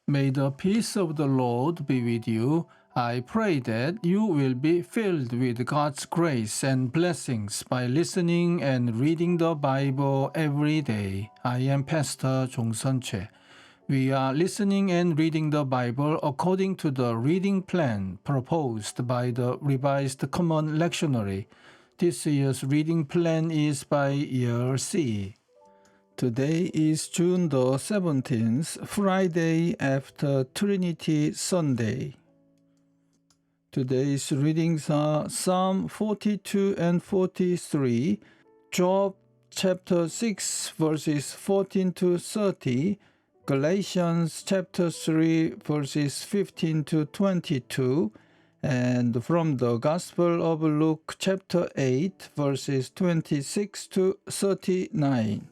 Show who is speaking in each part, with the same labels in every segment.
Speaker 1: May the peace of the Lord be with you. I pray that you will be filled with God's grace and blessings by listening and reading the Bible every day. I am Pastor 종선채. We are listening and reading the Bible according to the reading plan proposed by the Revised Common Lectionary. This year's reading plan is by year C. Today is June the 17th, Friday after Trinity Sunday. Today's readings are Psalm 42 and 43, Job chapter 6 verses 14 to 30, Galatians chapter 3 verses 15 to 22, and from the Gospel of Luke chapter 8 verses 26 to 39.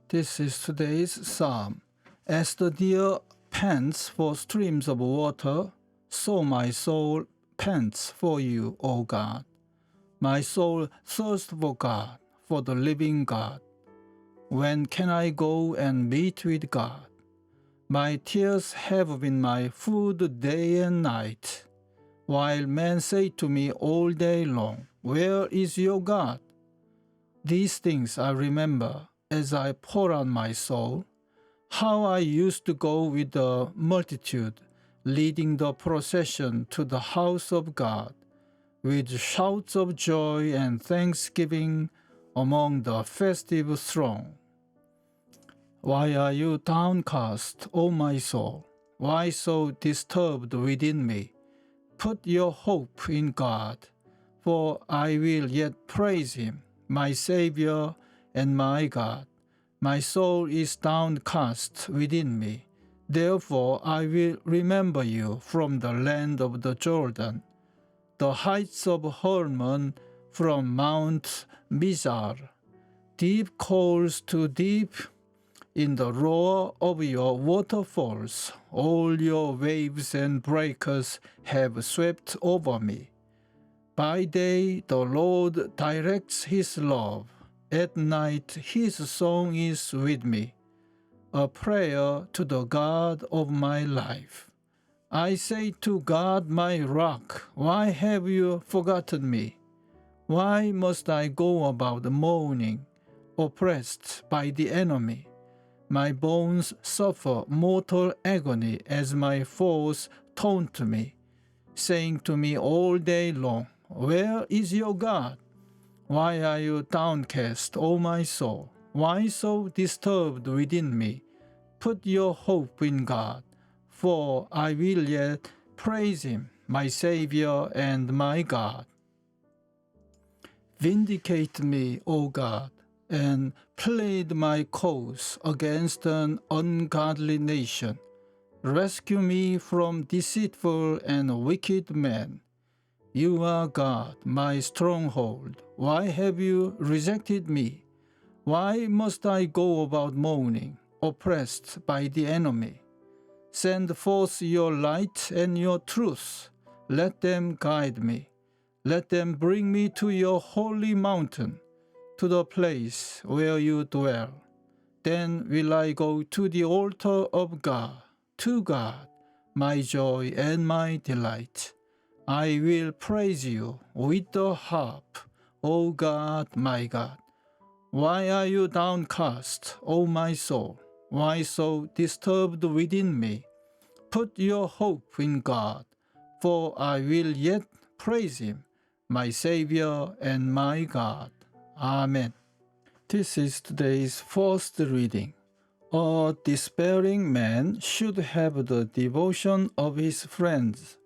Speaker 1: This is today's psalm. As the deer pants for streams of water, so my soul pants for you, O God. My soul thirsts for God, for the living God. When can I go and meet with God? My tears have been my food day and night, while men say to me all day long, "Where is your God?" These things I remember as I pour out my soul, how I used to go with the multitude, leading the procession to the house of God, with shouts of joy and thanksgiving among the festive throng. Why are you downcast, O my soul? Why so disturbed within me? Put your hope in God, for I will yet praise him, my Savior and my God. My soul is downcast within me. Therefore I will remember you from the land of the Jordan, the heights of Hermon, from Mount Mizar. Deep calls to deep in the roar of your waterfalls. All your waves and breakers have swept over me. By day the Lord directs his love. At night his song is with me, a prayer to the God of my life. I say to God, my rock, why have you forgotten me? Why must I go about mourning, oppressed by the enemy? My bones suffer mortal agony as my foes taunt me, saying to me all day long, "Where is your God?" Why are you downcast, O my soul? Why so disturbed within me? Put your hope in God, for I will yet praise him, my Savior and my God. Vindicate me, O God, and plead my cause against an ungodly nation. Rescue me from deceitful and wicked men. You are God, my stronghold. Why have you rejected me? Why must I go about mourning, oppressed by the enemy? Send forth your light and your truth. Let them guide me. Let them bring me to your holy mountain, to the place where you dwell. Then will I go to the altar of God, to God, my joy and my delight. I will praise you with the harp, O God, my God. Why are you downcast, O my soul? Why so disturbed within me? Put your hope in God, for I will yet praise him, my Savior and my God. Amen. This is today's first reading. A despairing man should have the devotion of his friends,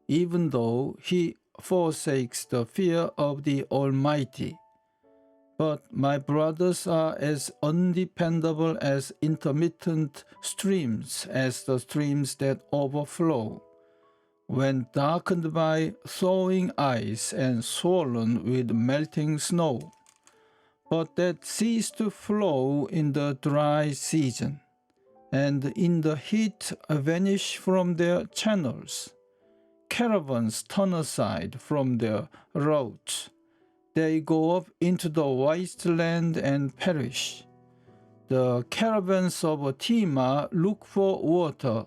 Speaker 1: even though he forsakes the fear of the Almighty. But my brothers are as undependable as intermittent streams, as the streams that overflow, when darkened by thawing ice and swollen with melting snow, but that cease to flow in the dry season, and in the heat vanish from their channels. Caravans turn aside from their roads. They go up into the wasteland and perish. The caravans of Tema look for water.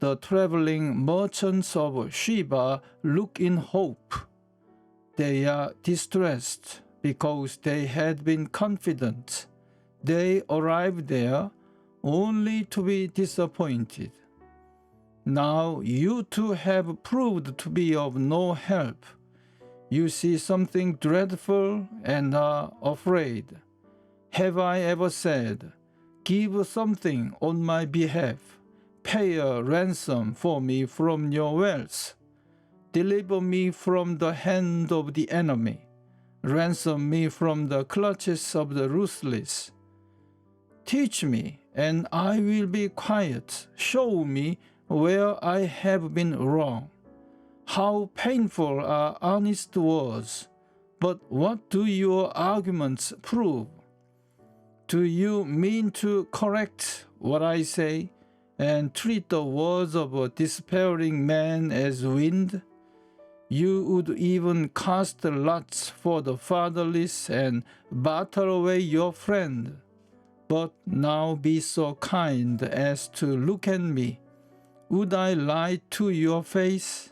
Speaker 1: The traveling merchants of Sheba look in hope. They are distressed because they had been confident. They arrived there only to be disappointed. Now you too have proved to be of no help. You see something dreadful and are afraid. Have I ever said, "Give something on my behalf, pay a ransom for me from your wealth, deliver me from the hand of the enemy, ransom me from the clutches of the ruthless"? Teach me, and I will be quiet. Show me where I have been wrong. How painful are honest words, but what do your arguments prove? Do you mean to correct what I say and treat the words of a despairing man as wind? You would even cast lots for the fatherless and batter away your friend. But now be so kind as to look at me. Would I lie to your face?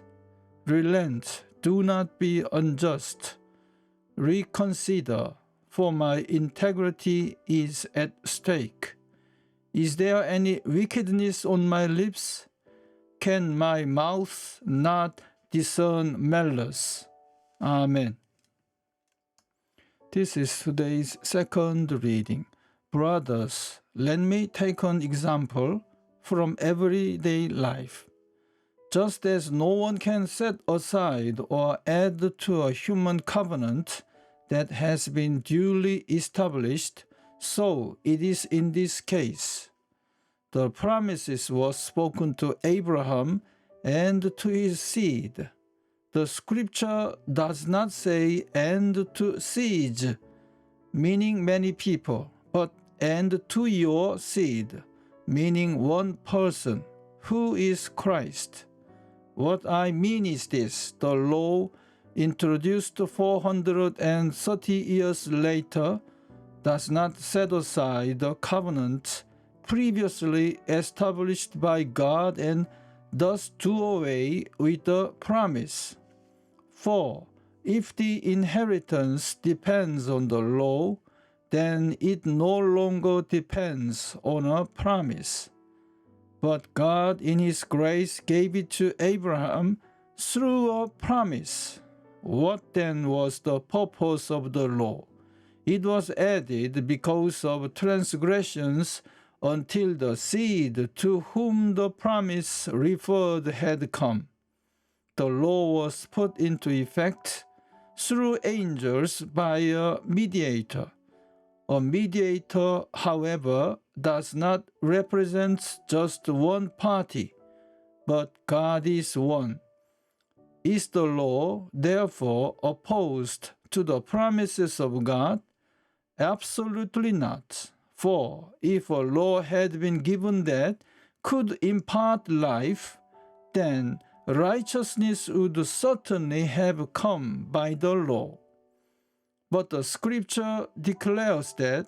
Speaker 1: Relent, do not be unjust. Reconsider, for my integrity is at stake. Is there any wickedness on my lips? Can my mouth not discern malice? Amen. This is today's second reading. Brothers, let me take an example from everyday life. Just as no one can set aside or add to a human covenant that has been duly established, so it is in this case. The promises were spoken to Abraham and to his seed. The scripture does not say "and to seeds," meaning many people, but "and to your seed," meaning one person, who is Christ. What I mean is this: the law, introduced 430 years later, does not set aside the covenant previously established by God and thus do away with the promise. For if the inheritance depends on the law, then it no longer depends on a promise. But God in His grace gave it to Abraham through a promise. What then was the purpose of the law? It was added because of transgressions until the seed to whom the promise referred had come. The law was put into effect through angels by a mediator. A mediator, however, does not represent just one party, but God is one. Is the law, therefore, opposed to the promises of God? Absolutely not. For if a law had been given that could impart life, then righteousness would certainly have come by the law. But the scripture declares that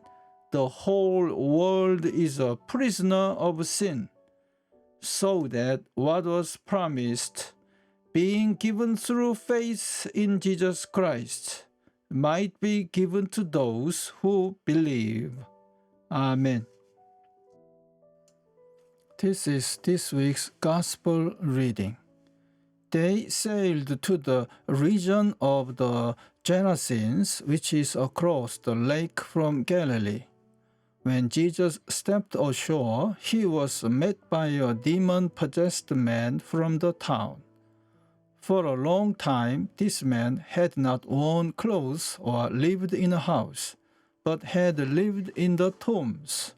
Speaker 1: the whole world is a prisoner of sin, so that what was promised, being given through faith in Jesus Christ, might be given to those who believe. Amen. This is this week's Gospel reading. They sailed to the region of the Gerasenes, which is across the lake from Galilee. When Jesus stepped ashore, he was met by a demon-possessed man from the town. For a long time, this man had not worn clothes or lived in a house, but had lived in the tombs.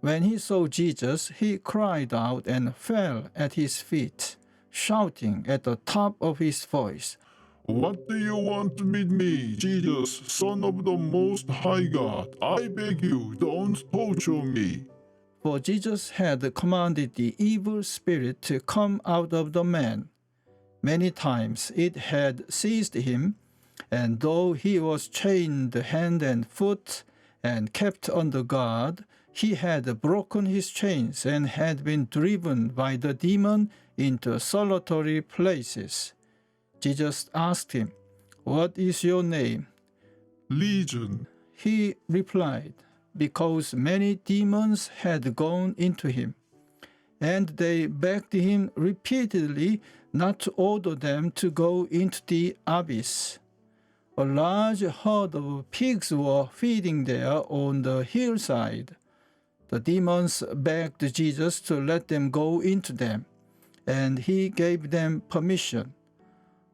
Speaker 1: When he saw Jesus, he cried out and fell at his feet, shouting at the top of his voice,
Speaker 2: "What do you want with me, Jesus, Son of the Most High God? I beg you, don't torture me."
Speaker 1: For Jesus had commanded the evil spirit to come out of the man. Many times it had seized him, and though he was chained hand and foot and kept under guard, he had broken his chains and had been driven by the demon into solitary places. Jesus asked him, "What is your name?"
Speaker 2: Legion.
Speaker 1: He replied, "Because many demons had gone into him." And they begged him repeatedly not to order them to go into the abyss. A large herd of pigs were feeding there on the hillside. The demons begged Jesus to let them go into them, and he gave them permission.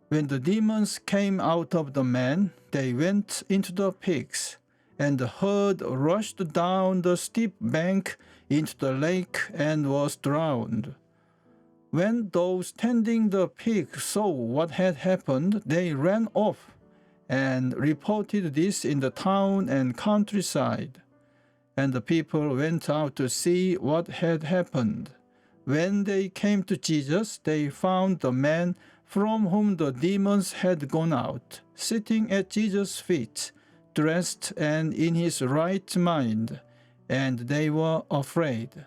Speaker 1: When the demons came out of the man, they went into the pigs, and the herd rushed down the steep bank into the lake and was drowned. When those tending the pigs saw what had happened, they ran off and reported this in the town and countryside. And the people went out to see what had happened. When they came to Jesus, they found the man from whom the demons had gone out, sitting at Jesus' feet, dressed and in his right mind, and they were afraid.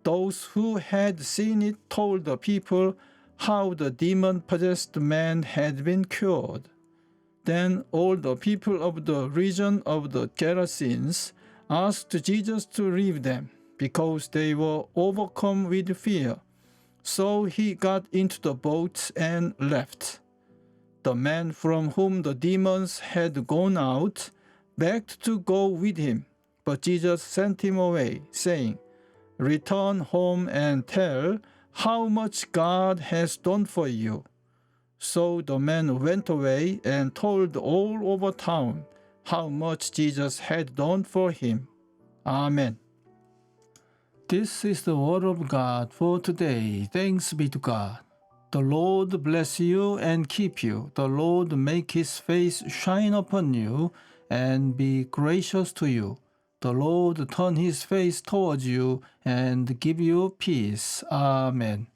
Speaker 1: Those who had seen it told the people how the demon-possessed man had been cured. Then all the people of the region of the Gerasenes asked Jesus to leave them, because they were overcome with fear. So he got into the boat and left. The man from whom the demons had gone out begged to go with him, but Jesus sent him away, saying, "Return home and tell how much God has done for you." So the man went away and told all over town how much Jesus had done for him. Amen. This is the word of God for today. Thanks be to God. The Lord bless you and keep you. The Lord make his face shine upon you and be gracious to you. The Lord turn his face towards you and give you peace. Amen.